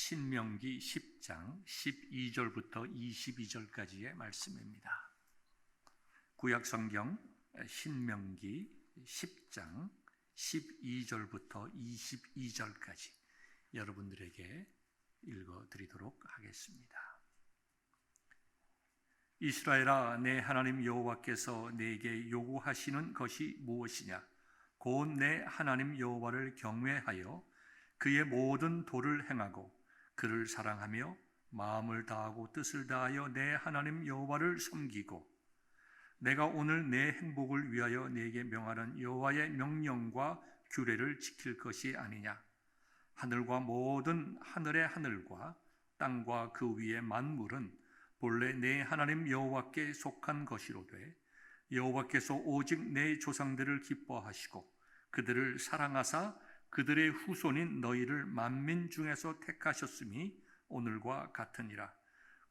신명기 10장 12절부터 22절까지의 말씀입니다. 구약성경 신명기 10장 12절부터 22절까지 여러분들에게 읽어드리도록 하겠습니다. 이스라엘아, 내 하나님 여호와께서 내게 요구하시는 것이 무엇이냐? 곧 내 하나님 여호와를 경외하여 그의 모든 도를 행하고 그를 사랑하며 마음을 다하고 뜻을 다하여 내 하나님 여호와를 섬기고 내가 오늘 내 행복을 위하여 네게 명하는 여호와의 명령과 규례를 지킬 것이 아니냐? 하늘과 모든 하늘의 하늘과 땅과 그 위의 만물은 본래 내 하나님 여호와께 속한 것이로되 여호와께서 오직 내 조상들을 기뻐하시고 그들을 사랑하사 그들의 후손인 너희를 만민 중에서 택하셨음이 오늘과 같으니라.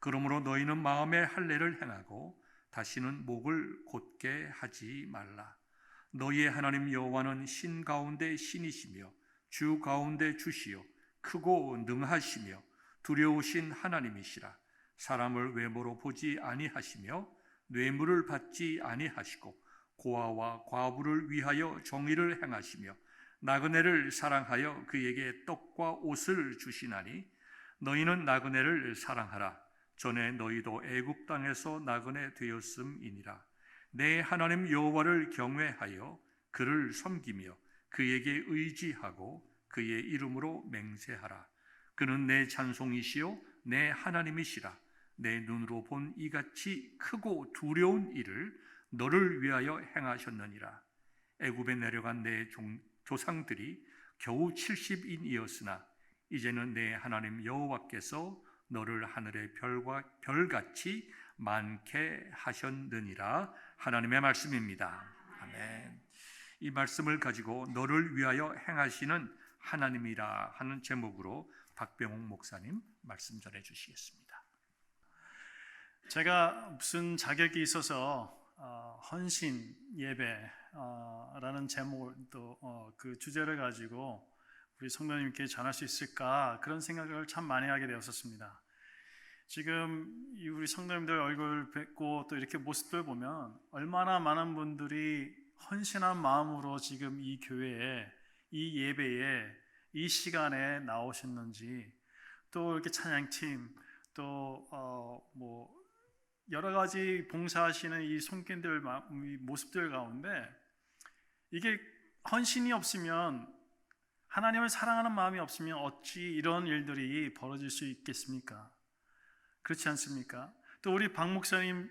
그러므로 너희는 마음의 할례를 행하고 다시는 목을 곧게 하지 말라. 너희의 하나님 여호와는 신 가운데 신이시며 주 가운데 주시요 크고 능하시며 두려우신 하나님이시라. 사람을 외모로 보지 아니하시며 뇌물을 받지 아니하시고 고아와 과부를 위하여 정의를 행하시며 나그네를 사랑하여 그에게 떡과 옷을 주시나니 너희는 나그네를 사랑하라. 전에 너희도 애굽 땅에서 나그네 되었음이니라. 내 하나님 여호와를 경외하여 그를 섬기며 그에게 의지하고 그의 이름으로 맹세하라. 그는 내 찬송이시요 내 하나님이시라. 내 눈으로 본 이같이 크고 두려운 일을 너를 위하여 행하셨느니라. 애굽에 내려간 내 조상들이 겨우 70인이었으나 이제는 내 하나님 여호와께서 너를 하늘의 별같이 많게 하셨느니라. 하나님의 말씀입니다. 아멘. 이 말씀을 가지고 너를 위하여 행하시는 하나님이라 하는 제목으로 박병옥 목사님 말씀 전해 주시겠습니다. 제가 무슨 자격이 있어서 헌신 예배라는 제목을 또 그 주제를 가지고 우리 성도님께 전할 수 있을까, 그런 생각을 참 많이 하게 되었었습니다. 지금 우리 성도님들 얼굴 뵙고 또 이렇게 모습들 보면 얼마나 많은 분들이 헌신한 마음으로 지금 이 교회에, 이 예배에, 이 시간에 나오셨는지, 또 이렇게 찬양팀, 또 여러 가지 봉사하시는 이 손길들, 이 모습들 가운데 이게 헌신이 없으면, 하나님을 사랑하는 마음이 없으면 어찌 이런 일들이 벌어질 수 있겠습니까? 그렇지 않습니까? 또 우리 박 목사님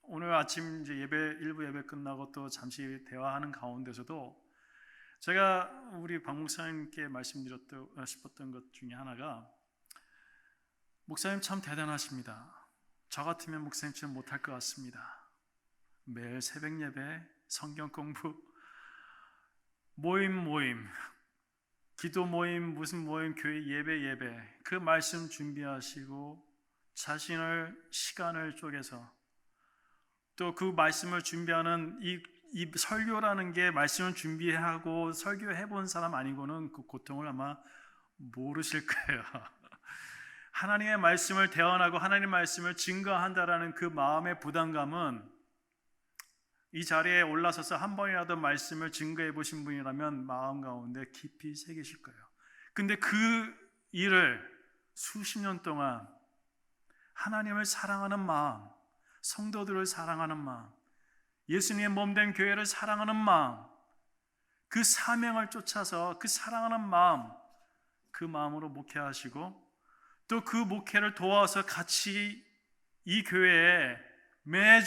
오늘 아침 이제 일부 예배 끝나고 또 잠시 대화하는 가운데서도 제가 우리 박 목사님께 말씀드렸고 싶었던 것 중에 하나가, 목사님 참 대단하십니다. 저 같으면 목사님처럼 못할 것 같습니다. 매일 새벽 예배, 성경 공부, 모임, 기도 모임, 무슨 모임, 교회 예배, 그 말씀 준비하시고 자신을 시간을 쪼개서 또 그 말씀을 준비하는 이 설교라는 게, 말씀을 준비하고 설교해 본 사람 아니고는 그 고통을 아마 모르실 거예요. 하나님의 말씀을 대언하고 하나님의 말씀을 증거한다라는 그 마음의 부담감은, 이 자리에 올라서서 한 번이라도 말씀을 증거해 보신 분이라면 마음 가운데 깊이 새기실 거예요. 근데 그 일을 수십 년 동안 하나님을 사랑하는 마음, 성도들을 사랑하는 마음, 예수님의 몸된 교회를 사랑하는 마음, 그 사명을 쫓아서 그 사랑하는 마음, 그 마음으로 목회하시고 또 그 목회를 도와서 같이 이 교회에 매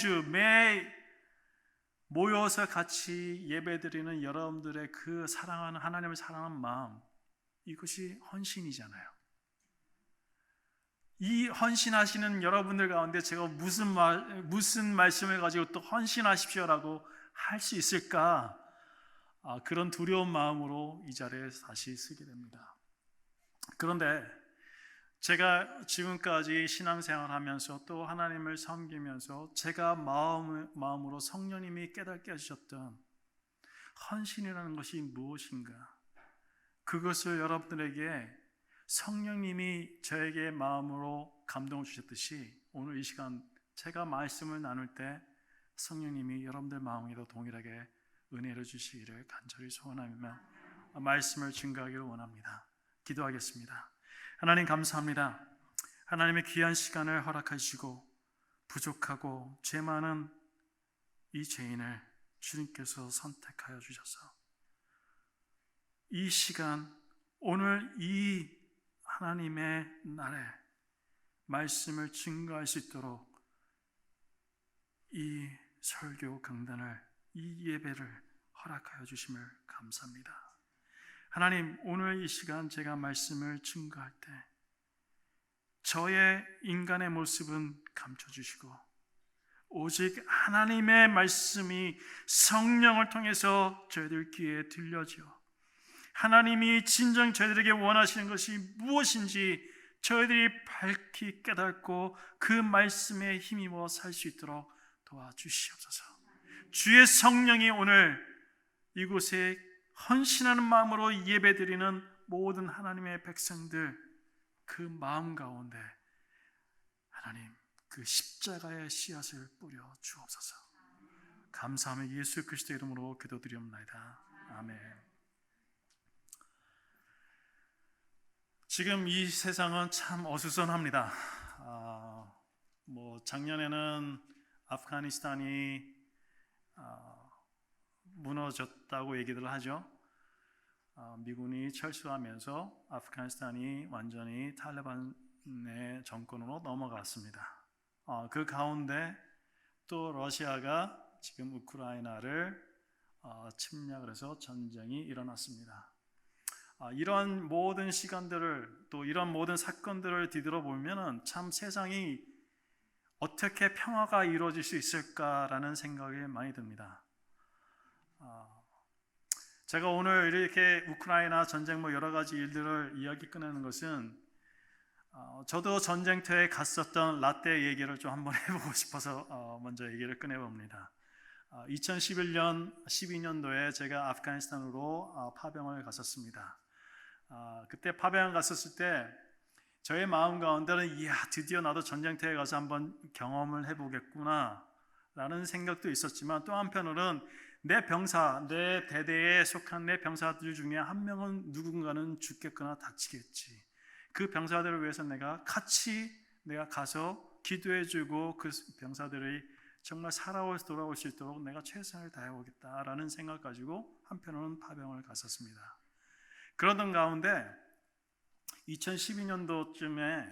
모여서 같이 예배드리는 여러분들의 그 사랑하는, 하나님을 사랑하는 마음, 이것이 헌신이잖아요. 이 헌신하시는 여러분들 가운데 제가 무슨 말씀을 가지고 또 헌신하십시오라고 할 수 있을까? 그런 두려운 마음으로 이 자리에 다시 서게 됩니다. 그런데 제가 지금까지 신앙생활하면서 또 하나님을 섬기면서 제가 마음으로 성령님이 깨닫게 하셨던 헌신이라는 것이 무엇인가, 그것을 여러분들에게 성령님이 저에게 마음으로 감동을 주셨듯이 오늘 이 시간 제가 말씀을 나눌 때 성령님이 여러분들 마음에도 동일하게 은혜를 주시기를 간절히 소원하며 말씀을 증거하기를 원합니다. 기도하겠습니다. 하나님 감사합니다. 하나님의 귀한 시간을 허락하시고 부족하고 죄 많은 이 죄인을 주님께서 선택하여 주셔서 이 시간 오늘 이 하나님의 날에 말씀을 증거할 수 있도록 이 설교 강단을 이 예배를 허락하여 주심을 감사합니다. 하나님 오늘 이 시간 제가 말씀을 증거할 때 저의 인간의 모습은 감춰주시고 오직 하나님의 말씀이 성령을 통해서 저희들 귀에 들려지어 하나님이 진정 저희들에게 원하시는 것이 무엇인지 저희들이 밝히 깨닫고 그 말씀에 힘입어 살 수 있도록 도와주시옵소서. 주의 성령이 오늘 이곳에 헌신하는 마음으로 예배드리는 모든 하나님의 백성들 그 마음 가운데 하나님 그 십자가의 씨앗을 뿌려 주옵소서. 감사하며 예수 그리스도의 이름으로 기도드리옵나이다. 아멘. 지금 이 세상은 참 어수선합니다. 작년에는 아프가니스탄이 무너졌다고 얘기들 하죠. 미군이 철수하면서 아프가니스탄이 완전히 탈레반의 정권으로 넘어갔습니다. 그 가운데 또 러시아가 지금 우크라이나를 침략을 해서 전쟁이 일어났습니다. 이런 모든 시간들을 또 이런 모든 사건들을 뒤돌아보면 참 세상이 어떻게 평화가 이루어질 수 있을까라는 생각이 많이 듭니다. 제가 오늘 이렇게 우크라이나 전쟁 여러 가지 일들을 이야기 꺼내는 것은 저도 전쟁터에 갔었던 라떼 얘기를 좀 한번 해보고 싶어서 먼저 얘기를 꺼내봅니다. 2011년, 12년도에 제가 아프가니스탄으로 파병을 갔었습니다. 그때 파병을 갔었을 때 저의 마음 가운데는 이야 드디어 나도 전쟁터에 가서 한번 경험을 해보겠구나 라는 생각도 있었지만 또 한편으로는 내 병사, 내 대대에 속한 내 병사들 중에 한 명은 누군가는 죽겠거나 다치겠지. 그 병사들을 위해서 내가 가서 기도해주고 그 병사들이 정말 돌아올 수 있도록 내가 최선을 다해보겠다라는 생각 가지고 한편으로는 파병을 갔었습니다. 그러던 가운데 2012년도쯤에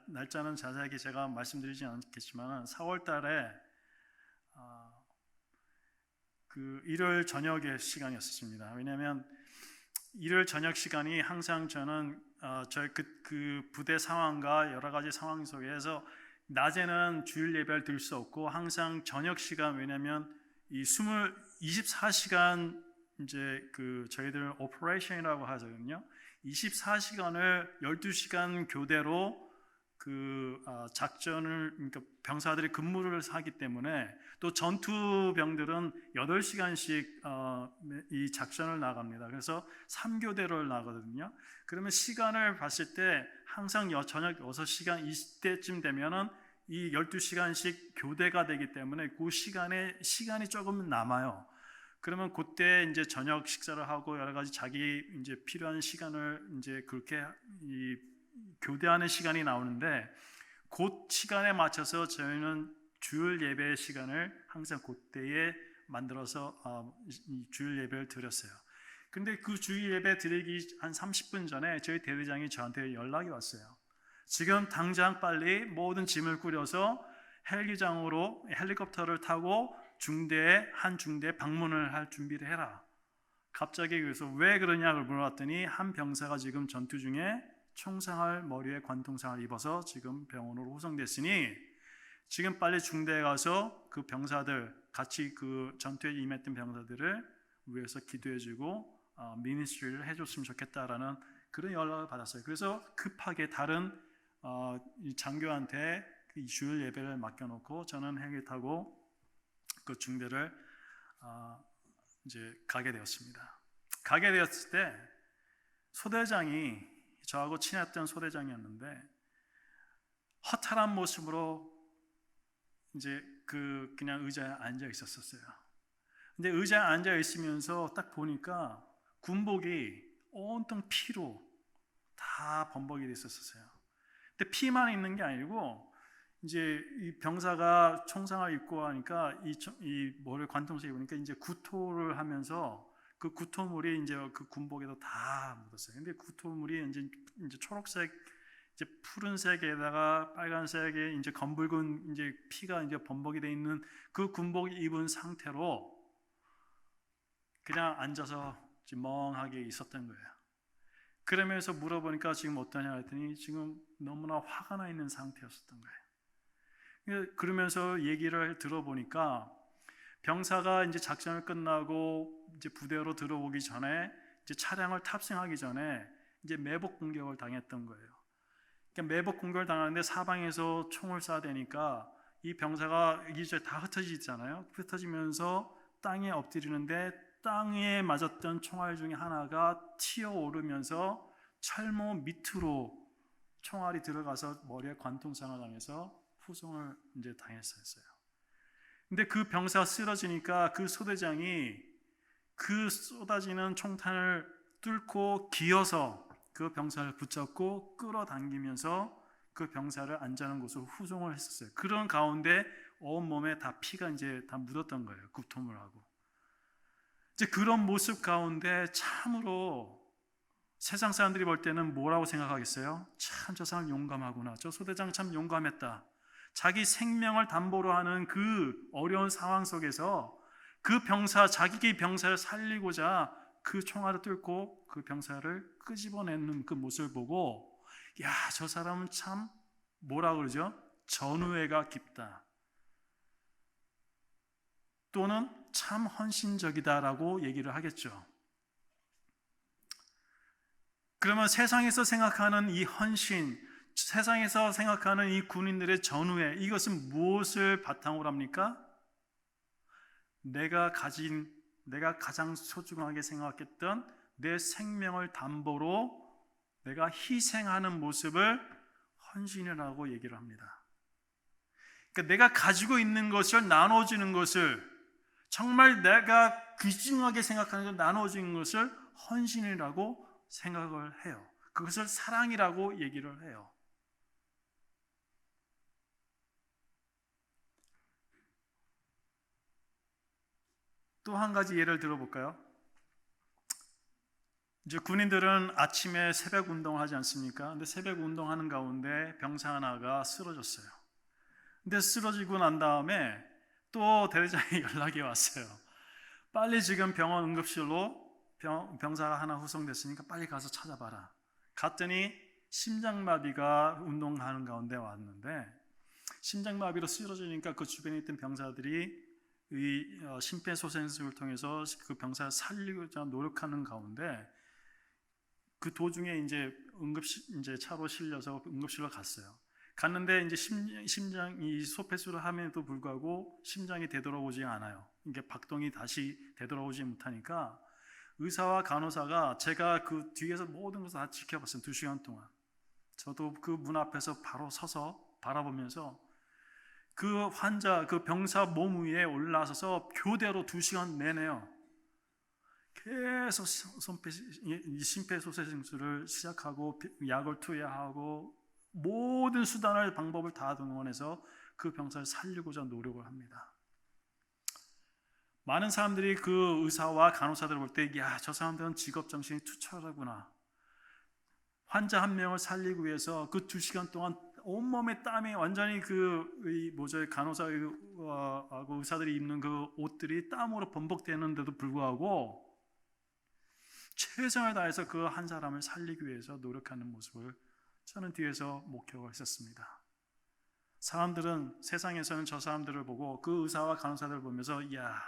날짜는 자세하게 제가 말씀드리지 않겠지만 4월 달에 그 일요일 저녁의 시간이었습니다. 왜냐하면 일요일 저녁 시간이 항상 저는 저희 그 부대 상황과 여러 가지 상황 속에서 낮에는 주일 예배를 드릴 수 없고 항상 저녁 시간 왜냐하면 이 24시간 이제 그 저희들 오퍼레이션이라고 하거든요. 24시간을 12시간 교대로 그 작전을 그러니까 병사들이 근무를 하기 때문에 또 전투병들은 8시간씩 이 작전을 나갑니다. 그래서 3교대를 나가거든요. 그러면 시간을 봤을 때 항상 저녁 6시간 이때쯤 되면은 이 12시간씩 교대가 되기 때문에 그 시간이 조금 남아요. 그러면 그때 이제 저녁 식사를 하고 여러 가지 자기 이제 필요한 시간을 이제 그렇게 이 교대하는 시간이 나오는데 그 시간에 맞춰서 저희는 주일 예배 시간을 항상 그때에 만들어서 주일 예배를 드렸어요. 근데 그 주일 예배 드리기 한 30분 전에 저희 대대장이 저한테 연락이 왔어요. 지금 당장 빨리 모든 짐을 꾸려서 헬기장으로 헬리콥터를 타고 한 중대에 방문을 할 준비를 해라. 갑자기 그래서 왜 그러냐고 물어봤더니 한 병사가 지금 전투 중에 총상을 머리에 관통상을 입어서 지금 병원으로 후송됐으니 지금 빨리 중대에 가서 그 병사들 같이 그 전투에 임했던 병사들을 위해서 기도해주고 미니스트리를 해줬으면 좋겠다라는 그런 연락을 받았어요. 그래서 급하게 다른 장교한테 이 주일 예배를 맡겨놓고 저는 헬기 타고 그 중대를 이제 가게 되었습니다. 가게 되었을 때 소대장이 저하고 친했던 소대장이었는데 허탈한 모습으로 이제 그냥 의자에 앉아 있었어요. 근데 의자에 앉아 있으면서 딱 보니까 군복이 온통 피로 다 범벅이 돼 있었어요. 근데 피만 있는 게 아니고 이제 이 병사가 총상을 입고 하니까 이 머리를 관통해서 입으니까 이제 구토를 하면서 그 구토물이 이제 그 군복에도 다 묻었어요. 근데 구토물이 이제 초록색, 이제 푸른색에다가 빨간색에 이제 검붉은 이제 피가 이제 범벅이 돼 있는 그 군복 입은 상태로 그냥 앉아서 멍하게 있었던 거예요. 그러면서 물어보니까 지금 어떠냐 했더니 지금 너무나 화가 나 있는 상태였었던 거예요. 그러면서 얘기를 들어보니까 병사가 이제 작전을 끝나고 이제 부대로 들어오기 전에 이제 차량을 탑승하기 전에 이제 매복 공격을 당했던 거예요. 그러니까 매복 공격을 당하는데 사방에서 총을 쏴대니까 이 병사가 이제 다 흩어지잖아요. 흩어지면서 땅에 엎드리는데 땅에 맞았던 총알 중에 하나가 튀어오르면서 철모 밑으로 총알이 들어가서 머리에 관통상을 당해서 후송을 이제 당했었어요. 근데 그 병사가 쓰러지니까 그 소대장이 그 쏟아지는 총탄을 뚫고 기어서 그 병사를 붙잡고 끌어당기면서 그 병사를 안전한 곳으로 후송을 했었어요. 그런 가운데 온 몸에 다 피가 이제 다 묻었던 거예요. 구토물 하고. 이제 그런 모습 가운데 참으로 세상 사람들이 볼 때는 뭐라고 생각하겠어요? 참 저 사람 용감하구나. 저 소대장 참 용감했다. 자기 생명을 담보로 하는 그 어려운 상황 속에서 그 병사, 자기 병사를 살리고자 그 총알을 뚫고 그 병사를 끄집어내는 그 모습을 보고 야, 저 사람은 참 뭐라 그러죠? 전우애가 깊다. 또는 참 헌신적이다라고 얘기를 하겠죠. 그러면 세상에서 생각하는 이 헌신, 세상에서 생각하는 이 군인들의 전우애, 이것은 무엇을 바탕으로 합니까? 내가 가장 소중하게 생각했던 내 생명을 담보로 내가 희생하는 모습을 헌신이라고 얘기를 합니다. 그러니까 내가 가지고 있는 것을 나눠주는 것을, 정말 내가 귀중하게 생각하는 것을 나눠주는 것을 헌신이라고 생각을 해요. 그것을 사랑이라고 얘기를 해요. 또 한 가지 예를 들어볼까요? 이제 군인들은 아침에 새벽 운동을 하지 않습니까? 근데 새벽 운동하는 가운데 병사 하나가 쓰러졌어요. 근데 쓰러지고 난 다음에 또 대대장이 연락이 왔어요. 빨리 지금 병원 응급실로 병사가 하나 후송됐으니까 빨리 가서 찾아봐라. 갔더니 심장마비가 운동하는 가운데 왔는데 심장마비로 쓰러지니까 그 주변에 있던 병사들이 이 심폐소생술을 통해서 그 병사를 살리고자 노력하는 가운데 그 도중에 이제 이제 차로 실려서 응급실로 갔어요. 갔는데 이제 심장이 소폐술을 함에도 불구하고 심장이 되돌아오지 않아요. 이게 박동이 다시 되돌아오지 못하니까 의사와 간호사가, 제가 그 뒤에서 모든 것을 다 지켜봤어요. 2시간 동안. 저도 그 문 앞에서 바로 서서 바라보면서 그 환자, 그 병사 몸 위에 올라서서 교대로 2시간 내내요. 계속 심폐소생술을 시작하고 약을 투여하고 모든 수단을, 방법을 다 동원해서 그 병사를 살리고자 노력을 합니다. 많은 사람들이 그 의사와 간호사들을 볼 때, 야, 저 사람들은 직업정신이 투철하구나. 환자 한 명을 살리기 위해서 그 2시간 동안 온몸에 땀이 완전히 간호사하고 의사들이 입는 그 옷들이 땀으로 범벅되는데도 불구하고 최선을 다해서 그 한 사람을 살리기 위해서 노력하는 모습을 저는 뒤에서 목격을 했었습니다. 사람들은, 세상에서는 저 사람들을 보고 그 의사와 간호사들을 보면서, 야,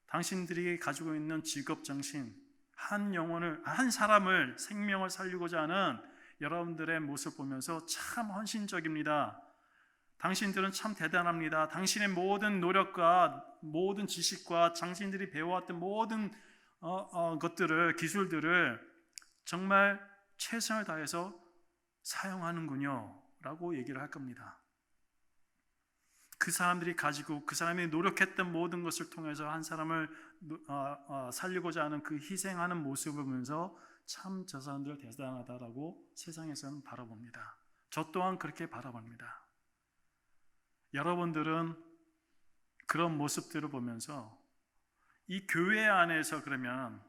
당신들이 가지고 있는 직업정신, 한 사람을, 생명을 살리고자 하는 여러분들의 모습 보면서 참 헌신적입니다. 당신들은 참 대단합니다. 당신의 모든 노력과 모든 지식과 당신들이 배워왔던 모든 것들을, 기술들을 정말 최선을 다해서 사용하는군요 라고 얘기를 할 겁니다. 그 사람들이 가지고 그 사람이 노력했던 모든 것을 통해서 한 사람을 살리고자 하는 그 희생하는 모습을 보면서 참 저 사람들 대단하다라고 세상에서는 바라봅니다. 저 또한 그렇게 바라봅니다. 여러분들은 그런 모습들을 보면서 이 교회 안에서 그러면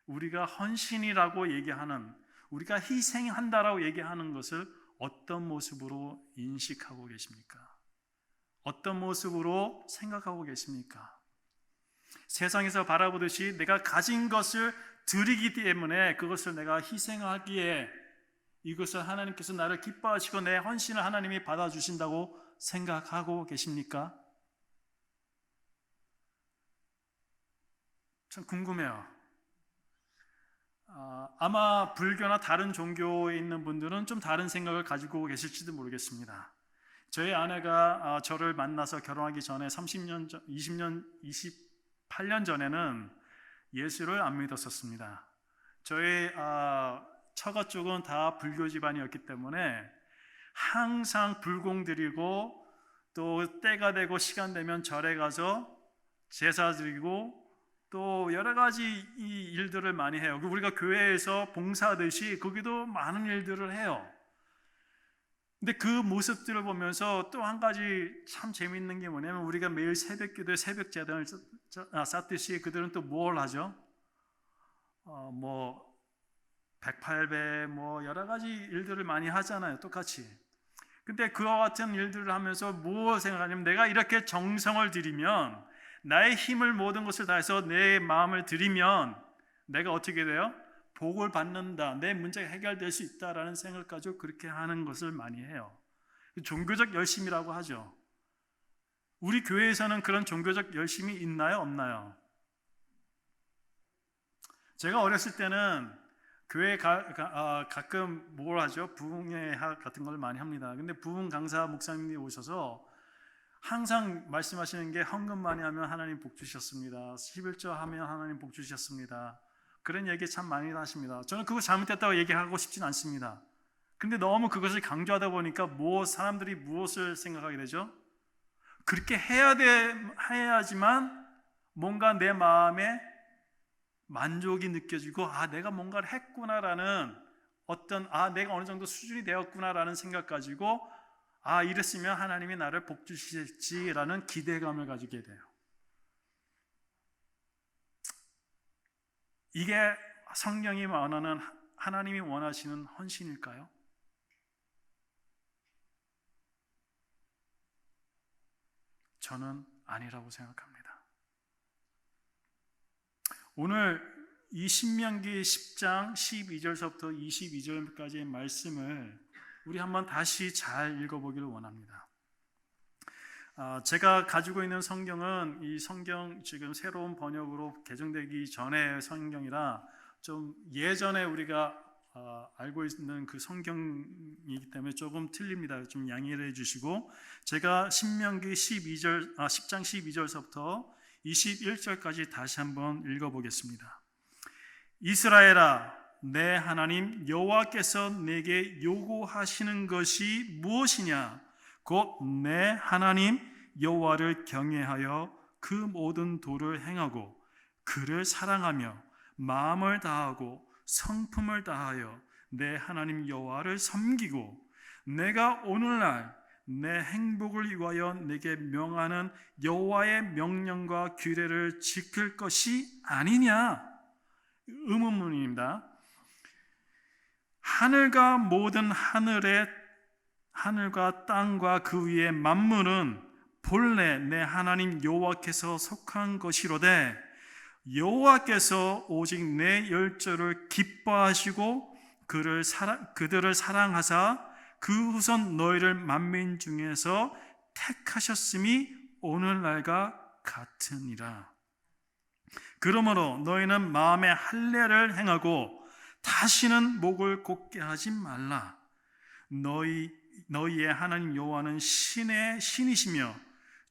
우리가 헌신이라고 얘기하는, 우리가 희생한다라고 얘기하는 것을 어떤 모습으로 인식하고 계십니까? 어떤 모습으로 생각하고 계십니까? 세상에서 바라보듯이 내가 가진 것을 드리기 때문에 그것을 내가 희생하기에 이것을 하나님께서 나를 기뻐하시고 내 헌신을 하나님이 받아주신다고 생각하고 계십니까? 참 궁금해요. 아마 불교나 다른 종교에 있는 분들은 좀 다른 생각을 가지고 계실지도 모르겠습니다. 저희 아내가 저를 만나서 결혼하기 전에 30년 전, 28년 전에는 예수를 안 믿었었습니다. 저희 처가 쪽은 다 불교 집안이었기 때문에 항상 불공 드리고 또 때가 되고 시간 되면 절에 가서 제사 드리고 또 여러 가지 이 일들을 많이 해요. 우리가 교회에서 봉사하듯이 거기도 많은 일들을 해요. 근데 그 모습들을 보면서 또 한 가지 참 재미있는 게 뭐냐면 우리가 매일 새벽기도에 새벽 제단을 쌓듯이 그들은 또 뭘 하죠? 108배 여러 가지 일들을 많이 하잖아요. 똑같이. 근데 그와 같은 일들을 하면서 뭐 생각하냐면 내가 이렇게 정성을 들이면 나의 힘을 모든 것을 다해서 내 마음을 들이면 내가 어떻게 돼요? 복을 받는다. 내 문제가 해결될 수 있다라는 생각을 가지고 그렇게 하는 것을 많이 해요. 종교적 열심이라고 하죠. 우리 교회에서는 그런 종교적 열심이 있나요? 없나요? 제가 어렸을 때는 교회에 가끔 뭘 하죠? 부흥회 같은 걸 많이 합니다. 근데 부흥 강사 목사님이 오셔서 항상 말씀하시는 게 헌금 많이 하면 하나님 복 주셨습니다. 11조 하면 하나님 복 주셨습니다. 그런 얘기 참 많이 하십니다. 저는 그거 잘못됐다고 얘기하고 싶진 않습니다. 근데 너무 그것을 강조하다 보니까 사람들이 무엇을 생각하게 되죠? 그렇게 해야지만 뭔가 내 마음에 만족이 느껴지고 내가 뭔가를 했구나라는 내가 어느 정도 수준이 되었구나라는 생각 가지고 이랬으면 하나님이 나를 복 주실지라는 기대감을 가지게 돼요. 이게 성경이 원하는, 하나님이 원하시는 헌신일까요? 저는 아니라고 생각합니다. 오늘 이 신명기 10장 12절서부터 22절까지의 말씀을 우리 한번 다시 잘 읽어보기를 원합니다. 제가 가지고 있는 성경은 이 성경 지금 새로운 번역으로 개정되기 전의 성경이라 좀 예전에 우리가 알고 있는 그 성경이기 때문에 조금 틀립니다. 좀 양해를 해주시고 제가 신명기 10장 12절서부터 21절까지 다시 한번 읽어보겠습니다. 이스라엘아, 내 하나님 여호와께서 내게 요구하시는 것이 무엇이냐? 곧 내 하나님 여호와를 경외하여 그 모든 도를 행하고 그를 사랑하며 마음을 다하고 성품을 다하여 내 하나님 여호와를 섬기고 내가 오늘날 내 행복을 위하여 내게 명하는 여호와의 명령과 규례를 지킬 것이 아니냐? 의문문입니다. 하늘과 모든 하늘과 땅과 그 위의 만물은 본래 내 하나님 여호와께서 속한 것이로되 여호와께서 오직 내 열조를 기뻐하시고 그들을 사랑하사 그 후손 너희를 만민 중에서 택하셨음이 오늘날과 같으니라. 그러므로 너희는 마음에 할례를 행하고 다시는 목을 곧게 하지 말라. 너희의 하나님 여호와는 신의 신이시며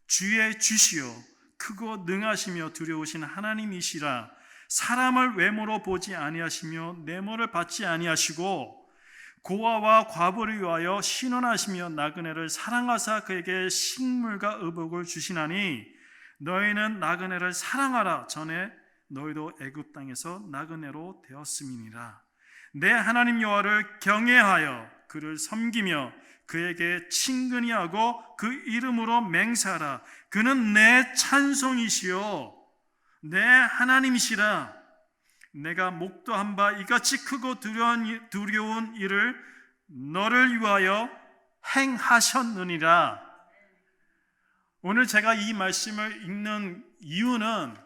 주의 주시요 크고 능하시며 두려우신 하나님이시라. 사람을 외모로 보지 아니하시며 내모를 받지 아니하시고 고아와 과부를 위하여 신원하시며 나그네를 사랑하사 그에게 식물과 의복을 주시나니 너희는 나그네를 사랑하라. 전에 너희도 애굽 땅에서 나그네로 되었음이니라. 내 하나님 여호와를 경외하여 그를 섬기며 그에게 친근히 하고 그 이름으로 맹세하라. 그는 내 찬송이시요 내 하나님이시라. 내가 목도한 바 이같이 크고 두려운 일을 너를 위하여 행하셨느니라. 오늘 제가 이 말씀을 읽는 이유는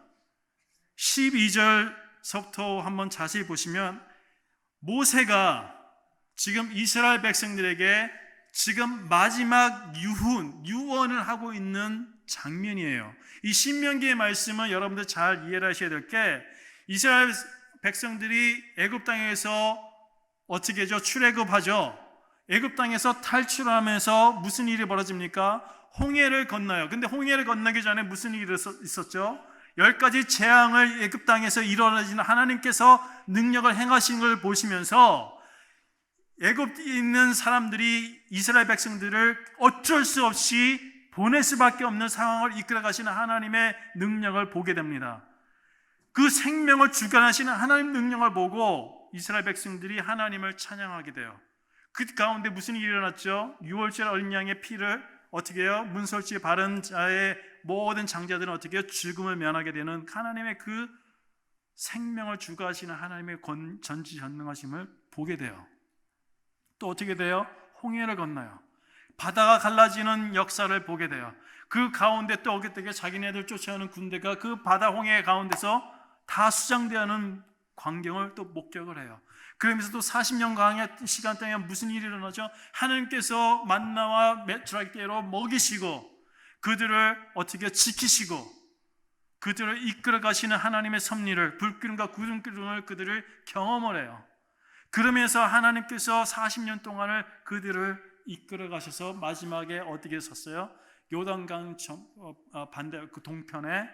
12절서부터 한번 자세히 보시면 모세가 지금 이스라엘 백성들에게 지금 마지막 유언을 하고 있는 장면이에요. 이 신명기의 말씀은 여러분들 잘 이해를 하셔야 될 게 이스라엘 백성들이 애굽 땅에서 어떻게 하죠? 출애굽하죠. 애굽 땅에서 탈출하면서 무슨 일이 벌어집니까? 홍해를 건너요. 근데 홍해를 건너기 전에 무슨 일이 있었죠? 10가지 재앙을 애굽 땅에서 일어나지는 하나님께서 능력을 행하신 걸 보시면서 애굽에 있는 사람들이 이스라엘 백성들을 어쩔 수 없이 보낼 수밖에 없는 상황을 이끌어 가시는 하나님의 능력을 보게 됩니다. 그 생명을 주관하시는 하나님 능력을 보고 이스라엘 백성들이 하나님을 찬양하게 돼요. 그 가운데 무슨 일이 일어났죠? 6월절 어린 양의 피를 어떻게 해요? 문설주에 바른 자의 모든 장자들은 어떻게 해요? 죽음을 면하게 되는 하나님의 그 생명을 주관하시는 하나님의 전지전능하심을 보게 돼요. 또 어떻게 돼요? 홍해를 건너요. 바다가 갈라지는 역사를 보게 돼요. 그 가운데 또 어떻게 자기네들 쫓아오는 군대가 그 바다 홍해 가운데서 다 수장되어하는 광경을 또 목격을 해요. 그러면서 또 40년 강의 시간 동안 무슨 일이 일어나죠? 하나님께서 만나와 메뚜라기떼로 먹이시고 그들을 어떻게 지키시고 그들을 이끌어 가시는 하나님의 섭리를 불기름과 구름기름을 그들을 경험을 해요. 그러면서 하나님께서 40년 동안을 그들을 이끌어 가셔서 마지막에 어떻게 섰어요? 요단강 반대 그 동편에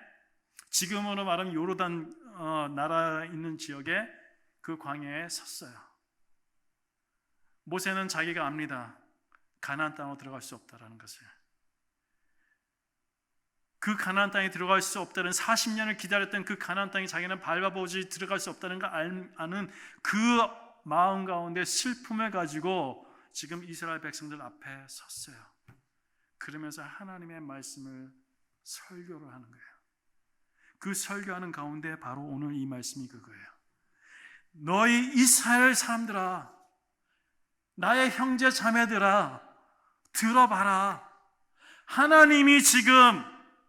지금으로 말하면 요르단 나라 있는 지역에 그 광야에 섰어요. 모세는 자기가 압니다. 가나안 땅으로 들어갈 수 없다라는 것을. 그 가나안 땅에 들어갈 수 없다는 40년을 기다렸던 그 가나안 땅에 자기는 밟아보지 들어갈 수 없다는 걸 아는 그 마음 가운데 슬픔을 가지고 지금 이스라엘 백성들 앞에 섰어요. 그러면서 하나님의 말씀을 설교를 하는 거예요. 그 설교하는 가운데 바로 오늘 이 말씀이 그거예요. 너희 이스라엘 사람들아, 나의 형제 자매들아, 들어봐라. 하나님이 지금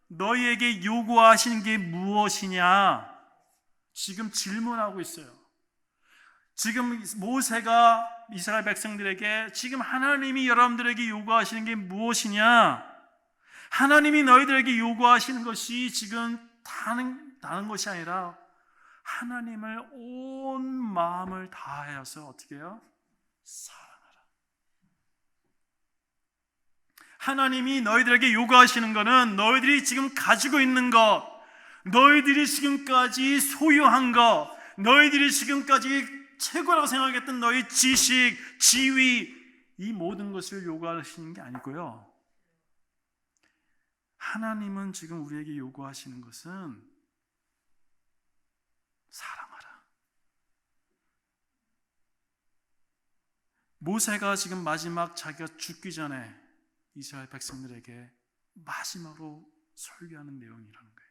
너희에게 요구하시는 게 무엇이냐? 지금 질문하고 있어요. 지금 모세가 이스라엘 백성들에게 지금 하나님이 여러분들에게 요구하시는 게 무엇이냐? 하나님이 너희들에게 요구하시는 것이 지금 다른 것이 아니라 하나님을 온 마음을 다하여서 어떻게 해요? 사랑하라. 하나님이 너희들에게 요구하시는 것은 너희들이 지금 가지고 있는 것, 너희들이 지금까지 소유한 것, 너희들이 지금까지 최고라고 생각했던 너희 지식, 지위, 이 모든 것을 요구하시는 게 아니고요. 하나님은 지금 우리에게 요구하시는 것은 사랑하라. 모세가 지금 마지막 자기가 죽기 전에 이스라엘 백성들에게 마지막으로 설교하는 내용이라는 거예요.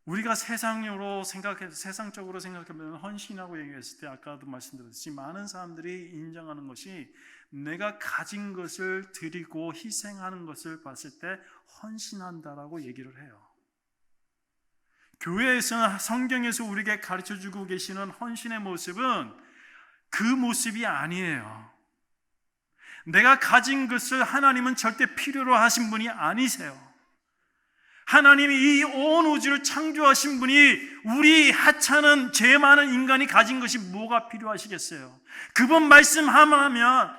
우리가 세상적으로 생각하면 헌신하고 얘기했을 때 아까도 말씀드렸듯이 많은 사람들이 인정하는 것이 내가 가진 것을 드리고 희생하는 것을 봤을 때 헌신한다라고 얘기를 해요. 교회에서는 성경에서 우리에게 가르쳐주고 계시는 헌신의 모습은 그 모습이 아니에요. 내가 가진 것을 하나님은 절대 필요로 하신 분이 아니세요. 하나님이 이 온 우주를 창조하신 분이 우리 하찮은 죄 많은 인간이 가진 것이 뭐가 필요하시겠어요? 그분 말씀하면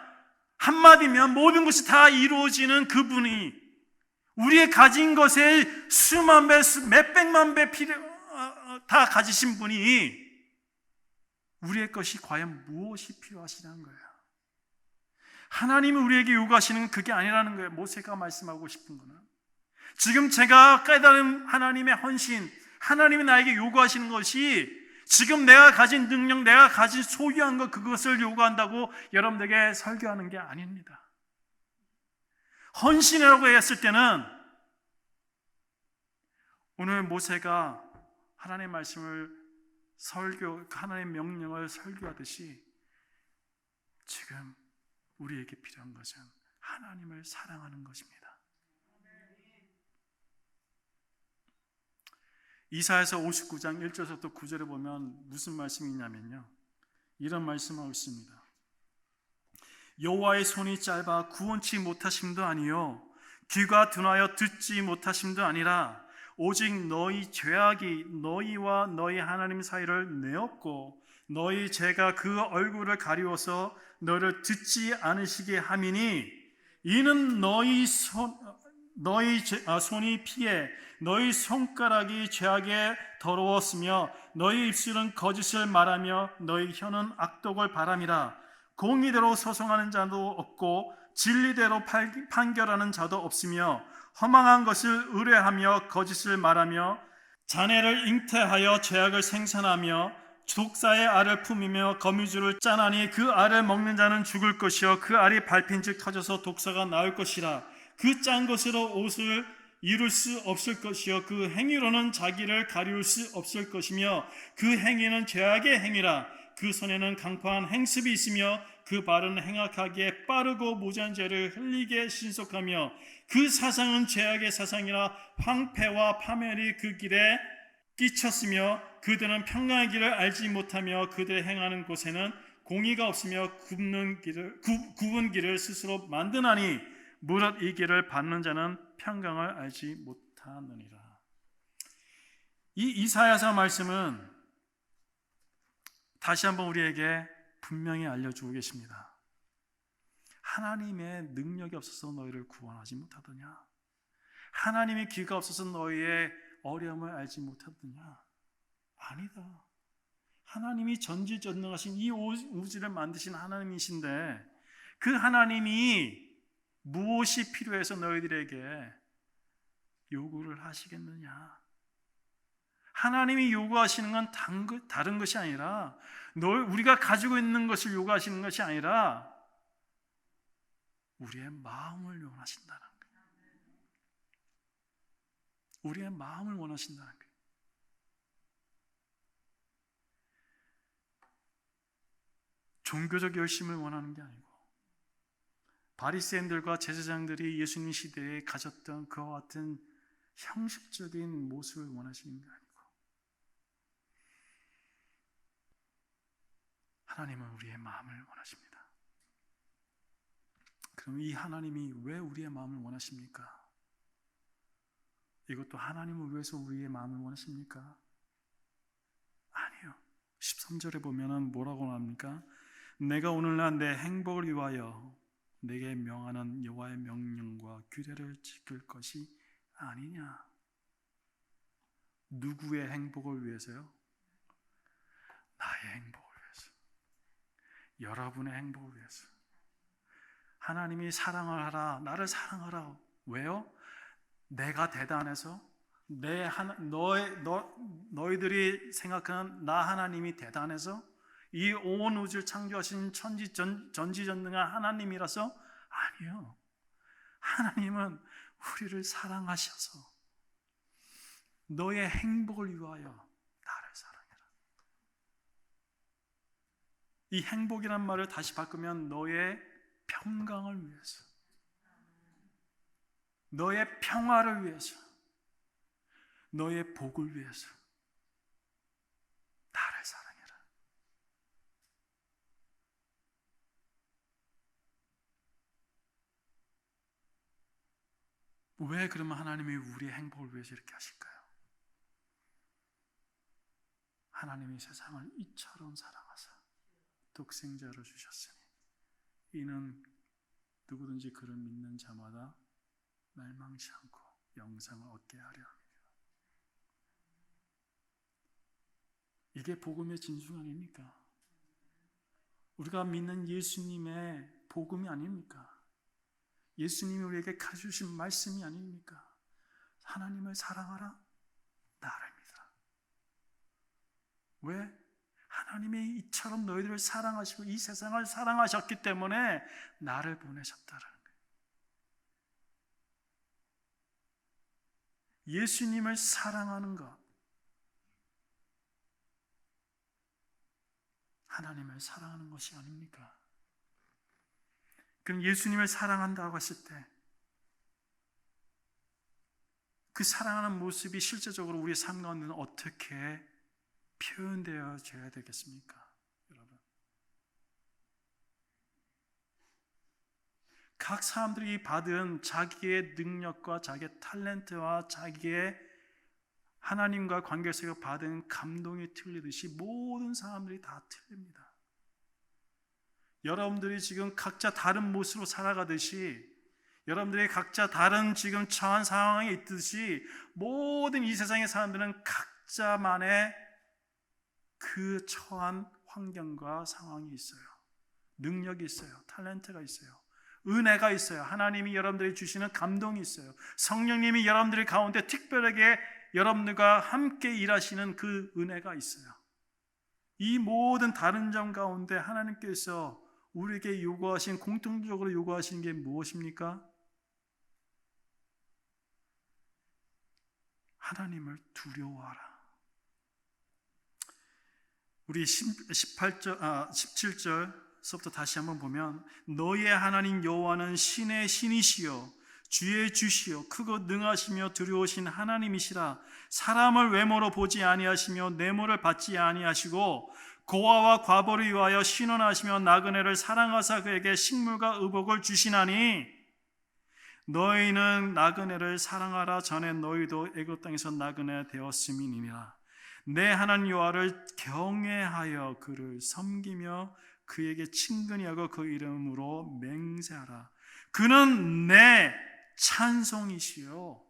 한마디면 모든 것이 다 이루어지는 그분이 우리의 가진 것의 수만 배, 몇백만 배 다 가지신 분이 우리의 것이 과연 무엇이 필요하시냐는 거예요. 하나님이 우리에게 요구하시는 그게 아니라는 거예요. 모세가 말씀하고 싶은 거는. 지금 제가 깨달은 하나님의 헌신, 하나님이 나에게 요구하시는 것이 지금 내가 가진 능력, 내가 가진 소유한 것, 그것을 요구한다고 여러분들에게 설교하는 게 아닙니다. 헌신이라고 했을 때는 오늘 모세가 하나님의 말씀을 하나님의 명령을 설교하듯이 지금 우리에게 필요한 것은 하나님을 사랑하는 것입니다. 이사야서 59장 1절부터 9절에 보면 무슨 말씀이 있냐면요, 이런 말씀하고 있습니다. 여호와의 손이 짧아 구원치 못하심도 아니요 귀가 둔하여 듣지 못하심도 아니라 오직 너희 죄악이 너희와 너희 하나님 사이를 내었고 너희 죄가 그 얼굴을 가리워서 너를 듣지 않으시게 함이니 이는 너희 손이 피해 너희 손가락이 죄악에 더러웠으며 너희 입술은 거짓을 말하며 너희 혀는 악독을 바람이라. 공의대로 소송하는 자도 없고 진리대로 판결하는 자도 없으며 허망한 것을 의뢰하며 거짓을 말하며 자네를 잉태하여 죄악을 생산하며 독사의 알을 품이며 거미줄을 짜나니 그 알을 먹는 자는 죽을 것이요 그 알이 밟힌즉 터져서 독사가 나올 것이라. 그 짠 것으로 옷을 이룰 수 없을 것이요 그 행위로는 자기를 가리울 수 없을 것이며 그 행위는 죄악의 행위라. 그 손에는 강포한 행습이 있으며 그 발은 행악하기에 빠르고 무지한 죄를 흘리게 신속하며 그 사상은 죄악의 사상이라. 황폐와 파멸이 그 길에 끼쳤으며 그들은 평강의 길을 알지 못하며 그들의 행하는 곳에는 공의가 없으며 굽은 길을 스스로 만드나니 무릇 이 길을 받는 자는 평강을 알지 못하느니라. 이 이사야서 말씀은 다시 한번 우리에게 분명히 알려주고 계십니다. 하나님의 능력이 없어서 너희를 구원하지 못하더냐? 하나님의 귀가 없어서 너희의 어려움을 알지 못하더냐? 아니다. 하나님이 전지전능하신 이 우주를 만드신 하나님이신데 그 하나님이 무엇이 필요해서 너희들에게 요구를 하시겠느냐? 하나님이 요구하시는 건 다른 것이 아니라 우리가 가지고 있는 것을 요구하시는 것이 아니라 우리의 마음을 원하신다는 거예요. 우리의 마음을 원하신다는 거예요. 종교적 열심을 원하는 게 아니고 바리새인들과 제사장들이 예수님 시대에 가졌던 그와 같은 형식적인 모습을 원하시는 게 아니고 하나님은 우리의 마음을 원하십니다. 그럼 이 하나님이 왜 우리의 마음을 원하십니까? 이것도 하나님을 위해서 우리의 마음을 원하십니까? 아니요. 13절에 보면은 뭐라고 나옵니까? 내가 오늘날 내 행복을 위하여 내게 명하는 여호와의 명령과 규례를 지킬 것이 아니냐. 누구의 행복을 위해서요? 나의 행복을 위해서, 여러분의 행복을 위해서. 하나님이 사랑을 하라, 나를 사랑하라. 왜요? 내가 대단해서, 너희들이 생각하는 나 하나님이 대단해서, 이 온 우주를 창조하신 전지전능한 하나님이라서? 아니요. 하나님은 우리를 사랑하셔서 너의 행복을 위하여 나를 사랑해라. 이 행복이란 말을 다시 바꾸면 너의 평강을 위해서, 너의 평화를 위해서, 너의 복을 위해서 나를 사랑해라. 왜 그러면 하나님이 우리의 행복을 위해서 이렇게 하실까요? 하나님이 세상을 이처럼 사랑하사 독생자를 주셨으니 이는 누구든지 그를 믿는 자마다 멸망치 않고 영생을 얻게 하려 합니다. 이게 복음의 진중 아닙니까? 우리가 믿는 예수님의 복음이 아닙니까? 예수님이 우리에게 가르쳐주신 말씀이 아닙니까? 하나님을 사랑하라, 나를 믿어라. 왜? 하나님이 이처럼 너희들을 사랑하시고 이 세상을 사랑하셨기 때문에 나를 보내셨다라는 거예요. 예수님을 사랑하는 것, 하나님을 사랑하는 것이 아닙니까? 그럼 예수님을 사랑한다고 했을 때 그 사랑하는 모습이 실제적으로 우리의 삶 가운데는 어떻게 표현되어져야 되겠습니까? 여러분, 각 사람들이 받은 자기의 능력과 자기의 탤런트와 자기의 하나님과 관계에서 받은 감동이 틀리듯이 모든 사람들이 다 틀립니다. 여러분들이 지금 각자 다른 모습으로 살아가듯이, 여러분들이 각자 다른 지금 처한 상황에 있듯이, 모든 이 세상의 사람들은 각자만의 그 처한 환경과 상황이 있어요. 능력이 있어요. 탤런트가 있어요. 은혜가 있어요. 하나님이 여러분들이 주시는 감동이 있어요. 성령님이 여러분들 가운데 특별하게 여러분들과 함께 일하시는 그 은혜가 있어요. 이 모든 다른 점 가운데 하나님께서 우리에게 요구하신, 공통적으로 요구하시는 게 무엇입니까? 하나님을 두려워하라. 우리 17절서부터 다시 한번 보면, 너희의 하나님 여호와는 신의 신이시요 주의 주시요 크고 능하시며 두려우신 하나님이시라. 사람을 외모로 보지 아니하시며 뇌물을 받지 아니하시고 고아와 과부를 위하여 신원하시며 나그네를 사랑하사 그에게 식물과 의복을 주시나니, 너희는 나그네를 사랑하라. 전에 너희도 애굽 땅에서 나그네 되었음이니라. 내 하나님 여호와를 경외하여 그를 섬기며 그에게 친근히 하고 그 이름으로 맹세하라. 그는 내 찬송이시요.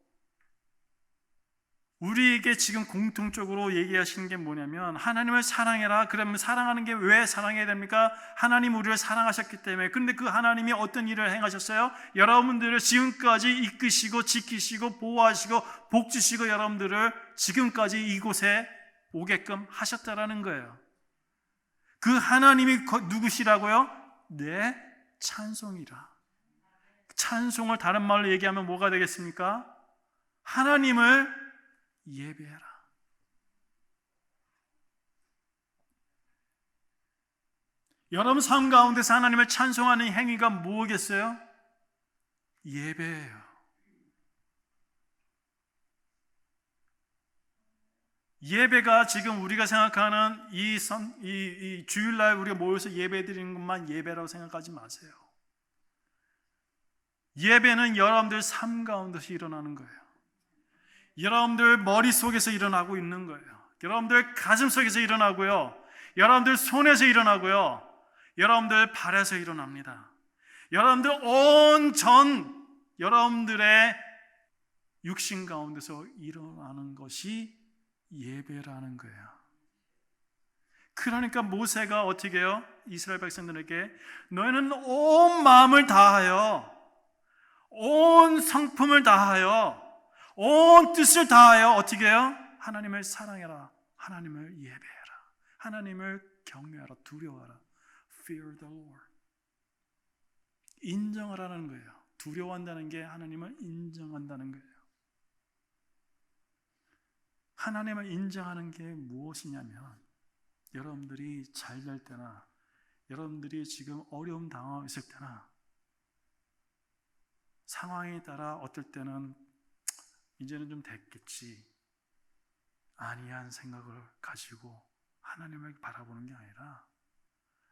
우리에게 지금 공통적으로 얘기하시는 게 뭐냐면, 하나님을 사랑해라. 그러면 사랑하는 게 왜 사랑해야 됩니까? 하나님 우리를 사랑하셨기 때문에. 그런데 그 하나님이 어떤 일을 행하셨어요? 여러분들을 지금까지 이끄시고 지키시고 보호하시고 복 주시고 여러분들을 지금까지 이곳에 오게끔 하셨다라는 거예요. 그 하나님이 누구시라고요? 내 찬송이라. 찬송을 다른 말로 얘기하면 뭐가 되겠습니까? 하나님을 예배해라. 여러분 삶 가운데서 하나님을 찬송하는 행위가 뭐겠어요? 예배예요. 예배가 지금 우리가 생각하는 이 주일날 우리가 모여서 예배 드리는 것만 예배라고 생각하지 마세요. 예배는 여러분들 삶 가운데서 일어나는 거예요. 여러분들 머릿속에서 일어나고 있는 거예요. 여러분들 가슴속에서 일어나고요. 여러분들 손에서 일어나고요. 여러분들 발에서 일어납니다. 여러분들 여러분들의 육신 가운데서 일어나는 것이 예배라는 거예요. 그러니까 모세가 어떻게 해요? 이스라엘 백성들에게 너희는 온 마음을 다하여, 온 성품을 다하여, 온 뜻을 다하여 어떻게 해요? 하나님을 사랑해라. 하나님을 예배해라. 하나님을 경외하라. 두려워하라. Fear the Lord. 인정하라는 거예요. 두려워한다는 게 하나님을 인정한다는 거예요. 하나님을 인정하는 게 무엇이냐면, 여러분들이 잘 될 때나 여러분들이 지금 어려움 당하고 있을 때나 상황에 따라 어떨 때는 이제는 좀 됐겠지 아니한 생각을 가지고 하나님을 바라보는 게 아니라,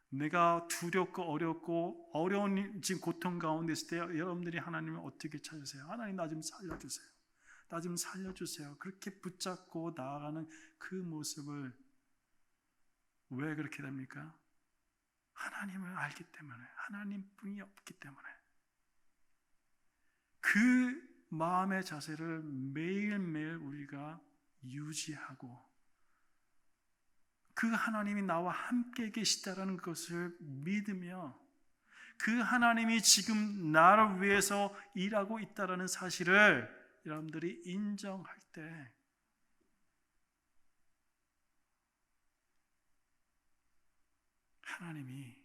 내가 두렵고 어렵고 어려운 지금 고통 가운데 있을 때 여러분들이 하나님을 어떻게 찾으세요? 하나님 나 좀 살려주세요. 나 좀 살려주세요. 그렇게 붙잡고 나아가는 그 모습을, 왜 그렇게 됩니까? 하나님을 알기 때문에, 하나님뿐이 없기 때문에. 그 마음의 자세를 매일매일 우리가 유지하고 그 하나님이 나와 함께 계시다라는 것을 믿으며 그 하나님이 지금 나를 위해서 일하고 있다라는 사실을 여러분들이 인정할 때 하나님이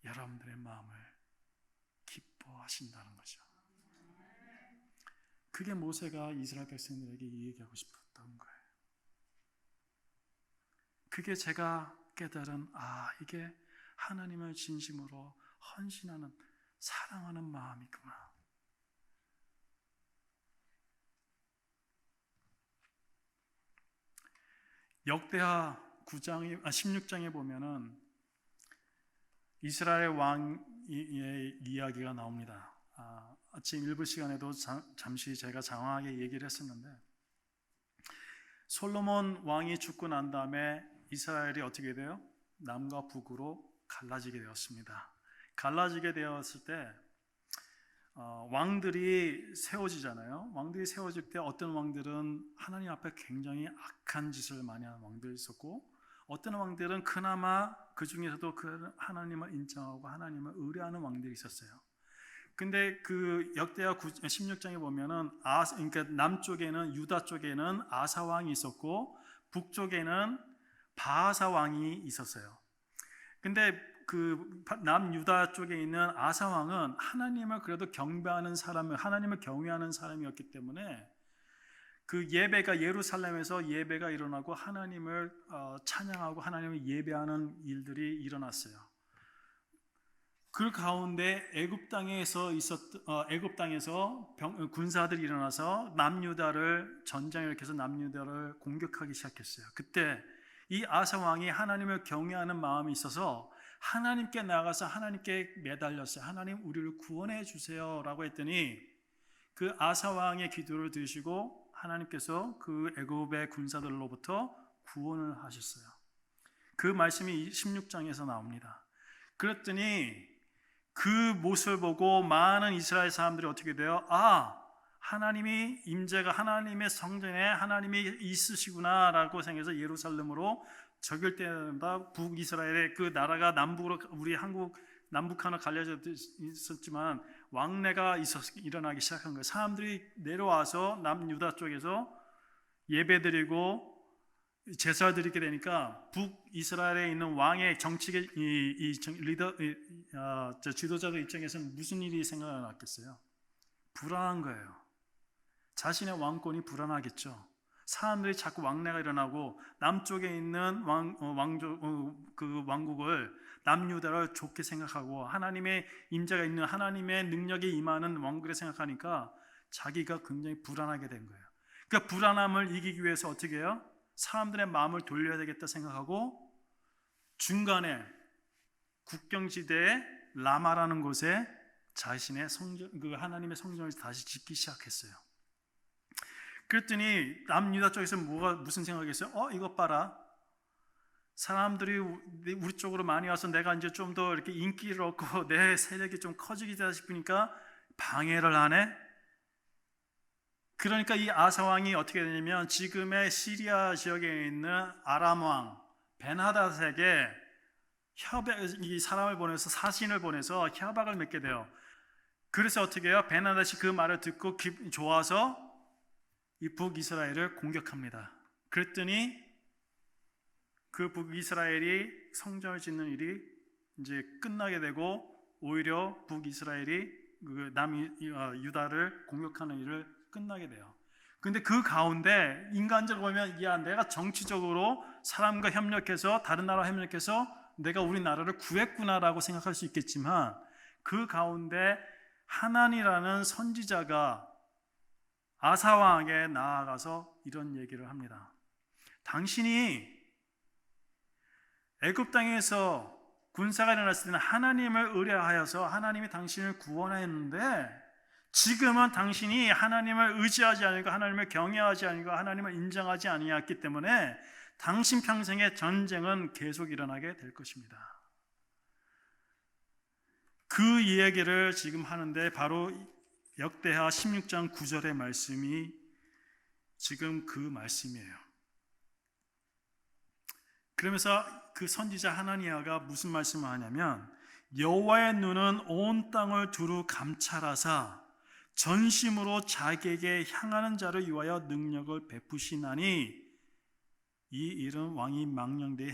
여러분들의 마음을 기뻐하신다는 거죠. 그게 모세가 이스라엘 백성들에게 얘기하고 싶었던 거예요. 그게 제가 깨달은 이게 하나님을 진심으로 헌신하는 사랑하는 마음이구나. 역대하 16장에 보면은 이스라엘 왕의 이야기가 나옵니다. 아침 일부 시간에도 잠시 제가 장황하게 얘기를 했었는데 솔로몬 왕이 죽고 난 다음에 이스라엘이 어떻게 돼요? 남과 북으로 갈라지게 되었습니다. 갈라지게 되었을 때 왕들이 세워지잖아요. 왕들이 세워질 때 어떤 왕들은 하나님 앞에 굉장히 악한 짓을 많이 하는 왕들이 있었고 어떤 왕들은 그나마 그 중에서도 그 하나님을 인정하고 하나님을 의뢰하는 왕들이 있었어요. 근데 그 역대하 16장에 보면은 그러니까 남쪽에는 유다 쪽에는 아사 왕이 있었고 북쪽에는 바하사 왕이 있었어요. 근데 그 남유다 쪽에 있는 아사 왕은 하나님을 그래도 경배하는 사람, 하나님을 경외하는 사람이었기 때문에 그 예배가 예루살렘에서 예배가 일어나고 하나님을 찬양하고 하나님을 예배하는 일들이 일어났어요. 그 가운데 애굽 땅에서 군사들이 일어나서 남유다를 전쟁을 일으켜서 남유다를 공격하기 시작했어요. 그때 이 아사 왕이 하나님을 경외하는 마음이 있어서 하나님께 나가서 하나님께 매달렸어요. 하나님 우리를 구원해 주세요라고 했더니 그 아사 왕의 기도를 들으시고 하나님께서 그 애굽의 군사들로부터 구원을 하셨어요. 그 말씀이 16장에서 나옵니다. 그랬더니 그 모습을 보고 많은 이스라엘 사람들이 어떻게 돼요? 하나님이 임재가 하나님의 성전에 하나님이 있으시구나라고 생각해서 예루살렘으로 적을 때마다 북이스라엘의 그 나라가 남북으로 우리 한국 남북 하나 갈려져 있었지만 왕래가 일어나기 시작한 거예요. 사람들이 내려와서 남유다 쪽에서 예배드리고 제사 드리게 되니까 북이스라엘에 있는 왕의 정치계 지도자들 입장에서는 무슨 일이 생각났겠어요? 불안한 거예요. 자신의 왕권이 불안하겠죠. 사람들이 자꾸 왕래가 일어나고 남쪽에 있는 그 왕국을 남유다를 좋게 생각하고 하나님의 임재가 있는 하나님의 능력이 임하는 왕국을 생각하니까 자기가 굉장히 불안하게 된 거예요. 그러니까 불안함을 이기기 위해서 어떻게 해요? 사람들의 마음을 돌려야 되겠다 생각하고 중간에 국경지대의 라마라는 곳에 자신의 성전, 그 하나님의 성전을 다시 짓기 시작했어요. 그랬더니 남유다 쪽에서 무슨 생각이겠어요? 이것 봐라. 사람들이 우리 쪽으로 많이 와서 내가 이제 좀 더 이렇게 인기를 얻고 내 세력이 좀 커지기다 싶으니까 방해를 하네. 그러니까 이 아사 왕이 어떻게 되냐면 지금의 시리아 지역에 있는 아람 왕 벤하닷에게 이 사람을 보내서 사신을 보내서 협약을 맺게 돼요. 그래서 어떻게 해요? 벤하닷이 그 말을 듣고 좋아서 이 북이스라엘을 공격합니다. 그랬더니 그 북이스라엘이 성전을 짓는 일이 이제 끝나게 되고 오히려 북이스라엘이 그 남유다를 공격하는 일을 끝나게 돼요. 근데 그 가운데 인간적으로 보면 내가 정치적으로 사람과 협력해서 다른 나라와 협력해서 내가 우리 나라를 구했구나라고 생각할 수 있겠지만 그 가운데 하나니라는 선지자가 아사 왕에게 나아가서 이런 얘기를 합니다. 당신이 애굽 땅에서 군사가 일어났을 때는 하나님을 의뢰하여서 하나님이 당신을 구원했는데 지금은 당신이 하나님을 의지하지 않고 하나님을 경외하지 않고 하나님을 인정하지 아니했기 때문에 당신 평생의 전쟁은 계속 일어나게 될 것입니다. 그 이야기를 지금 하는데 바로 역대하 16장 9절의 말씀이 지금 그 말씀이에요. 그러면서 그 선지자 하나니아가 무슨 말씀을 하냐면 여호와의 눈은 온 땅을 두루 감찰하사 전심으로 자기에게 향하는 자를 위하여 능력을 베푸시나니 이 일은 왕이 망령되이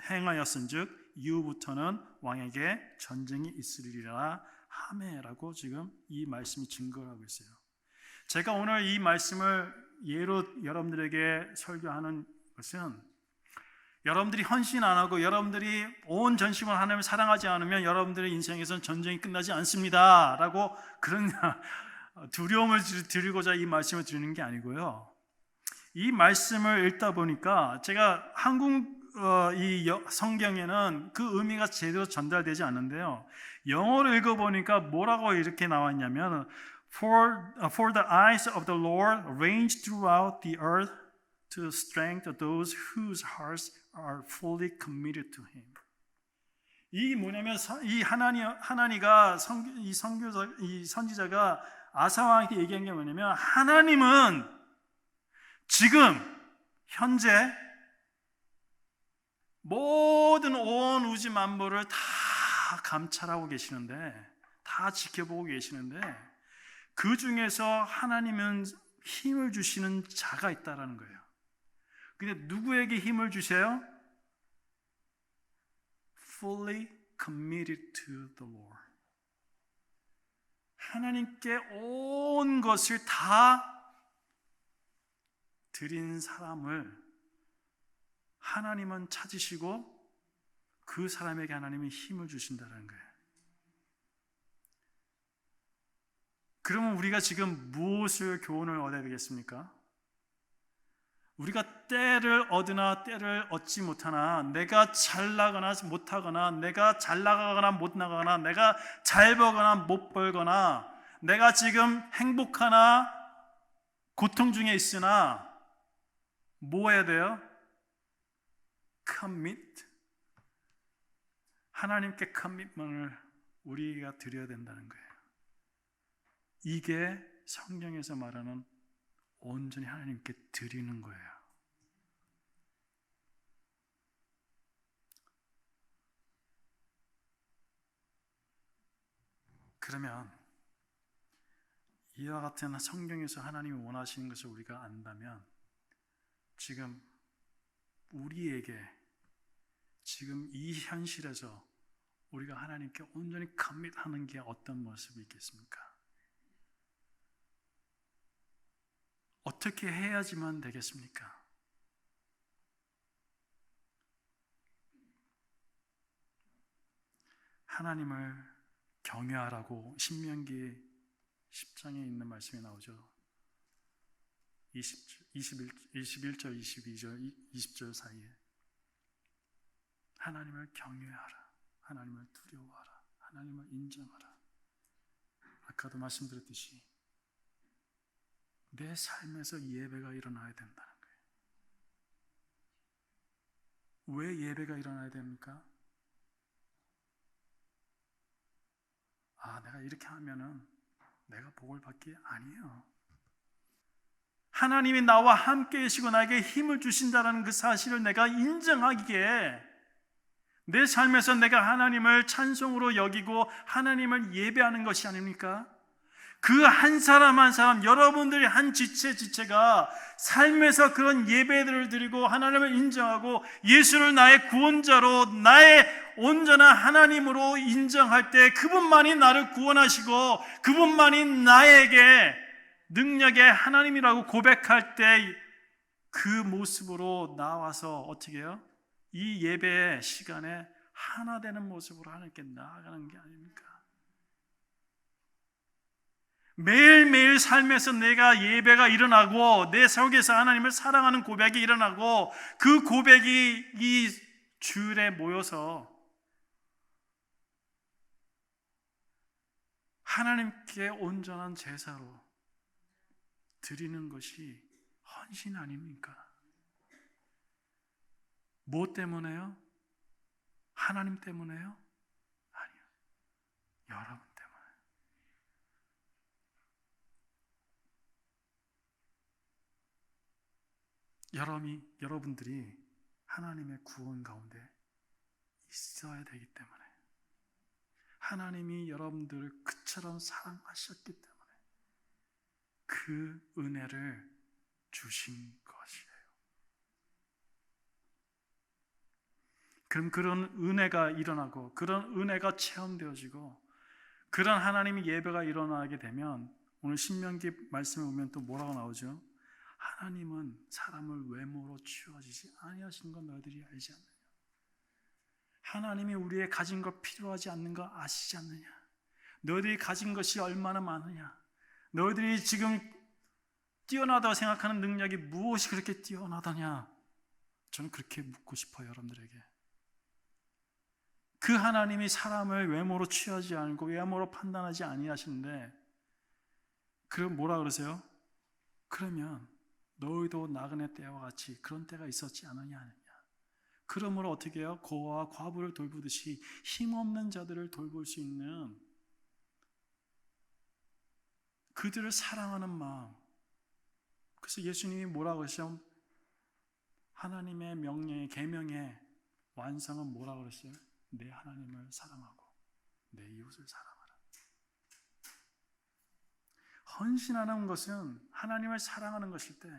행하였은즉 이후부터는 왕에게 전쟁이 있으리라 하매라고 지금 이 말씀이 증거를 하고 있어요. 제가 오늘 이 말씀을 예로 여러분들에게 설교하는 것은 여러분들이 헌신 안 하고 여러분들이 온 전심으로 하나님을 사랑하지 않으면 여러분들의 인생에서는 전쟁이 끝나지 않습니다 라고 그런 두려움을 드리고자 이 말씀을 드리는 게 아니고요. 이 말씀을 읽다 보니까 제가 한국 이 성경에는 그 의미가 제대로 전달되지 않는데요. 영어로 읽어보니까 뭐라고 이렇게 나와 있냐면 For the eyes of the Lord range throughout the earth to strengthen those whose hearts are fully committed to Him. 이 뭐냐면 이 하나니가 이 선지자가 아사왕에게 얘기한 게 뭐냐면 하나님은 지금 현재 모든 온 우주 만물을 다 감찰하고 계시는데 다 지켜보고 계시는데 그 중에서 하나님은 힘을 주시는 자가 있다라는 거예요. 근데 누구에게 힘을 주세요? Fully committed to the Lord. 하나님께 온 것을 다 드린 사람을 하나님은 찾으시고 그 사람에게 하나님이 힘을 주신다는 거예요. 그러면 우리가 지금 무엇을 교훈을 얻어야 되겠습니까? 우리가 때를 얻으나 때를 얻지 못하나 내가 잘 나가나 못하거나 내가 잘 나가거나 못 나가거나 내가 잘 벌거나 못 벌거나 내가 지금 행복하나 고통 중에 있으나 뭐 해야 돼요? commit. 하나님께 commitment을 우리가 드려야 된다는 거예요. 이게 성경에서 말하는 온전히 하나님께 드리는 거예요. 그러면 이와 같은 성경에서 하나님이 원하시는 것을 우리가 안다면 지금 우리에게 지금 이 현실에서 우리가 하나님께 온전히 커밋하는 게 어떤 모습이 있겠습니까? 어떻게 해야지만 되겠습니까? 하나님을 경외하라고 신명기 10장에 있는 말씀이 나오죠. 21절, 22절, 20절 사이에 하나님을 경외하라, 하나님을 두려워하라, 하나님을 인정하라. 아까도 말씀드렸듯이 내 삶에서 예배가 일어나야 된다는 거예요. 왜 예배가 일어나야 됩니까? 내가 이렇게 하면은 내가 복을 받기 아니에요. 하나님이 나와 함께 계시고 나에게 힘을 주신다는 그 사실을 내가 인정하기에 내 삶에서 내가 하나님을 찬송으로 여기고 하나님을 예배하는 것이 아닙니까? 그 한 사람 한 사람, 여러분들이 한 지체가 삶에서 그런 예배들을 드리고 하나님을 인정하고 예수를 나의 구원자로 나의 온전한 하나님으로 인정할 때 그분만이 나를 구원하시고 그분만이 나에게 능력의 하나님이라고 고백할 때 그 모습으로 나와서 어떻게 해요? 이 예배의 시간에 하나 되는 모습으로 하나님께 나아가는 게 아닙니까? 매일매일 삶에서 내가 예배가 일어나고 내 속에서 하나님을 사랑하는 고백이 일어나고 그 고백이 이 주일에 모여서 하나님께 온전한 제사로 드리는 것이 헌신 아닙니까? 뭐 때문에요? 하나님 때문에요? 아니요. 여러분 때문에. 여러분들이 하나님의 구원 가운데 있어야 되기 때문에, 하나님이 여러분들을 그처럼 사랑하셨기 때문에 그 은혜를 주신 것이에요. 그럼 그런 은혜가 일어나고 그런 은혜가 체험되어지고 그런 하나님의 예배가 일어나게 되면, 오늘 신명기 말씀에 보면 또 뭐라고 나오죠? 하나님은 사람을 외모로 치워지지 아니하신 건 너희들이 알지 않느냐? 하나님이 우리의 가진 것 필요하지 않는 거 아시지 않느냐? 너희들이 가진 것이 얼마나 많으냐? 너희들이 지금 뛰어나다고 생각하는 능력이 무엇이 그렇게 뛰어나더냐? 저는 그렇게 묻고 싶어요, 여러분들에게. 그 하나님이 사람을 외모로 취하지 않고 외모로 판단하지 아니하시는데, 그럼 뭐라 그러세요? 그러면 너희도 나그네 때와 같이 그런 때가 있었지 않느냐? 그러므로 어떻게 해요? 고아와 과부를 돌보듯이 힘없는 자들을 돌볼 수 있는 그들을 사랑하는 마음. 그래서 예수님이 뭐라고 그러시죠? 하나님의 명령의 계명의 완성은 뭐라고 그러셨어요? 내 하나님을 사랑하고 내 이웃을 사랑하라. 헌신하는 것은 하나님을 사랑하는 것일 때,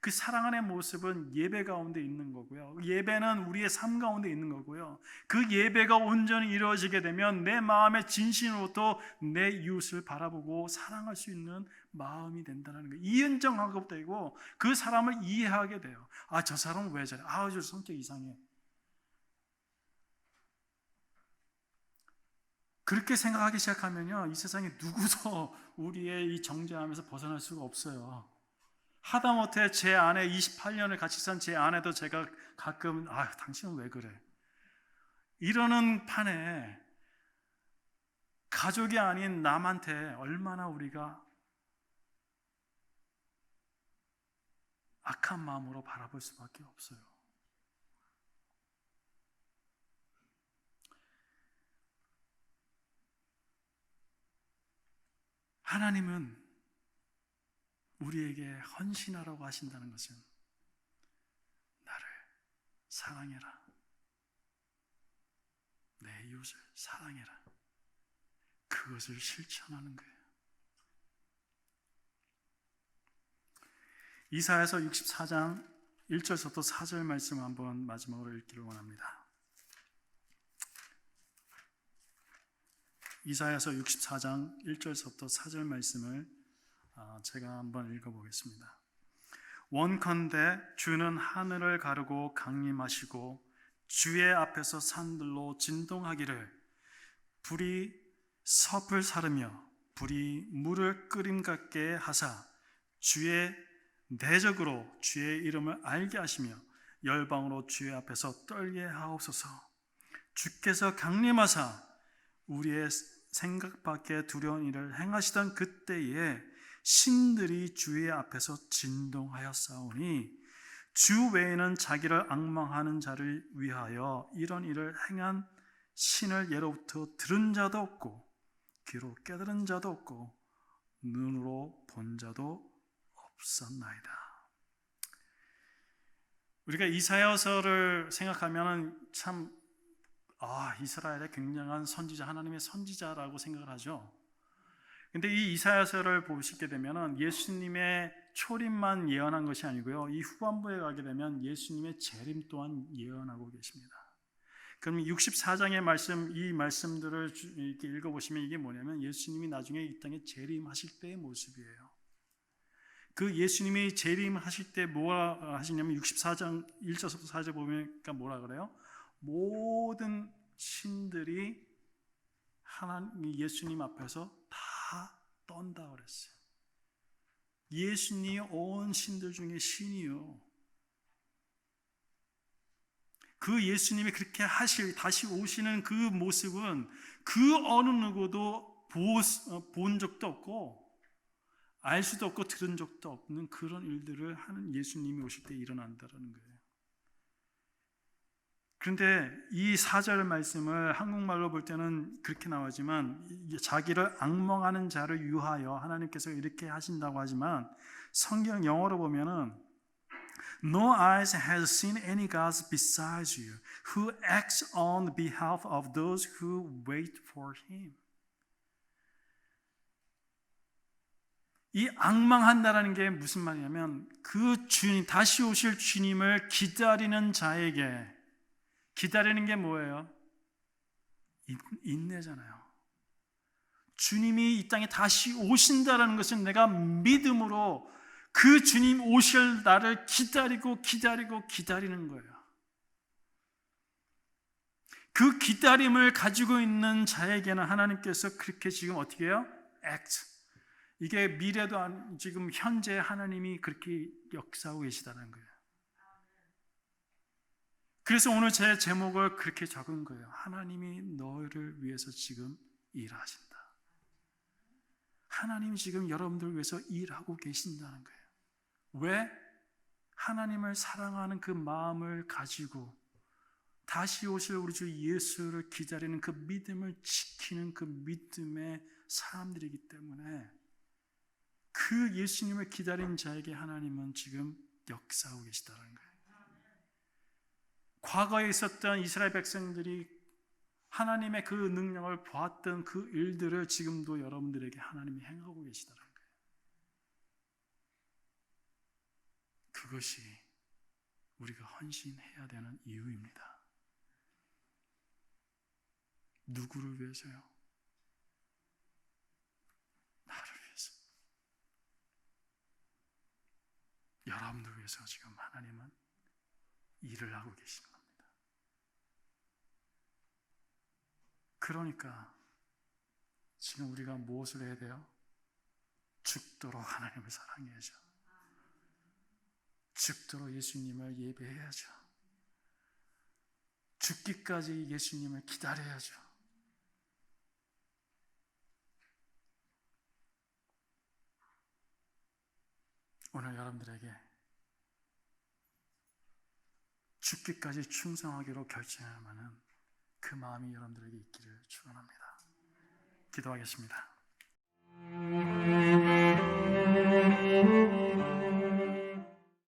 그 사랑하는 모습은 예배 가운데 있는 거고요. 예배는 우리의 삶 가운데 있는 거고요. 그 예배가 온전히 이루어지게 되면 내 마음의 진심으로부터 내 이웃을 바라보고 사랑할 수 있는 마음이 된다는 거예요. 이은정하게 되고 그 사람을 이해하게 돼요. 아, 저 사람은 왜 저래? 아, 저 성격 이상해. 그렇게 생각하기 시작하면요, 이 세상에 누구도 우리의 이 정죄함에서 벗어날 수가 없어요. 하다못해 제 아내 28년을 같이 산 제 아내도 제가 가끔 아, 당신은 왜 그래? 이러는 판에 가족이 아닌 남한테 얼마나 우리가 악한 마음으로 바라볼 수밖에 없어요. 하나님은 우리에게 헌신하라고 하신다는 것은 나를 사랑해라, 내 이웃을 사랑해라, 그것을 실천하는 거예요. 이사야서 64장 1절부터 4절 말씀 한번 마지막으로 읽기를 원합니다. 이사야서 64장 1절부터 4절 말씀을 제가 한번 읽어보겠습니다. 원컨대 주는 하늘을 가르고 강림하시고 주의 앞에서 산들로 진동하기를, 불이 섭을 사르며 불이 물을 끓임 같게 하사 주의 내적으로 주의 이름을 알게 하시며 열방으로 주의 앞에서 떨게 하옵소서. 주께서 강림하사 우리의 생각 밖에 두려운 일을 행하시던 그때에 신들이 주의 앞에서 진동하였사오니, 주 외에는 자기를 앙망하는 자를 위하여 이런 일을 행한 신을 예로부터 들은 자도 없고 귀로 깨달은 자도 없고 눈으로 본 자도 없었나이다. 우리가 이사야서를 생각하면 참 이스라엘의 굉장한 선지자, 하나님의 선지자라고 생각을 하죠. 근데 이 이사야서를 보시게 되면 예수님의 초림만 예언한 것이 아니고요, 이 후반부에 가게 되면 예수님의 재림 또한 예언하고 계십니다. 그럼 64장의 말씀, 이 말씀들을 이렇게 읽어보시면 이게 뭐냐면 예수님이 나중에 이 땅에 재림하실 때의 모습이에요. 그 예수님이 재림하실 때 뭐라 하시냐면 64장 1절부터 4절 보면 뭐라 그래요? 모든 신들이 하나님 예수님 앞에서 다 떤다 그랬어요. 예수님이 온 신들 중에 신이요. 그 예수님이 그렇게 다시 오시는 그 모습은 그 어느 누구도 본 적도 없고 알 수도 없고 들은 적도 없는 그런 일들을 하는 예수님이 오실 때 일어난다는 거예요. 그런데 이 4절 말씀을 한국말로 볼 때는 그렇게 나오지만, 자기를 앙망하는 자를 위하여 하나님께서 이렇게 하신다고 하지만 성경 영어로 보면은 No eyes has seen any gods besides you, who acts on behalf of those who wait for him. 이 앙망한다라는 게 무슨 말이냐면 그 주님, 다시 오실 주님을 기다리는 자에게, 기다리는 게 뭐예요? 인내잖아요. 주님이 이 땅에 다시 오신다라는 것은 내가 믿음으로 그 주님 오실 날을 기다리는 거예요. 그 기다림을 가지고 있는 자에게는 하나님께서 그렇게 지금 어떻게 해요? act. 이게 미래도 지금 현재 하나님이 그렇게 역사하고 계시다는 거예요. 그래서 오늘 제 제목을 그렇게 적은 거예요. 하나님이 너희를 위해서 지금 일하신다. 하나님이 지금 여러분들을 위해서 일하고 계신다는 거예요. 왜? 하나님을 사랑하는 그 마음을 가지고 다시 오실 우리 주 예수를 기다리는 그 믿음을 지키는 그 믿음의 사람들이기 때문에 그 예수님을 기다리는 자에게 하나님은 지금 역사하고 계시다는 거예요. 과거에 있었던 이스라엘 백성들이 하나님의 그 능력을 보았던 그 일들을 지금도 여러분들에게 하나님이 행하고 계시다는 거예요. 그것이 우리가 헌신해야 되는 이유입니다. 누구를 위해서요? 나를 위해서. 여러분들 위해서 지금 하나님은 일을 하고 계신 겁니다. 그러니까 지금 우리가 무엇을 해야 돼요? 죽도록 하나님을 사랑해야죠. 죽도록 예수님을 예배해야죠. 죽기까지 예수님을 기다려야죠. 오늘 여러분들에게 죽기까지 충성하기로 결정하면 그 마음이 여러분들에게 있기를 축원합니다. 기도하겠습니다.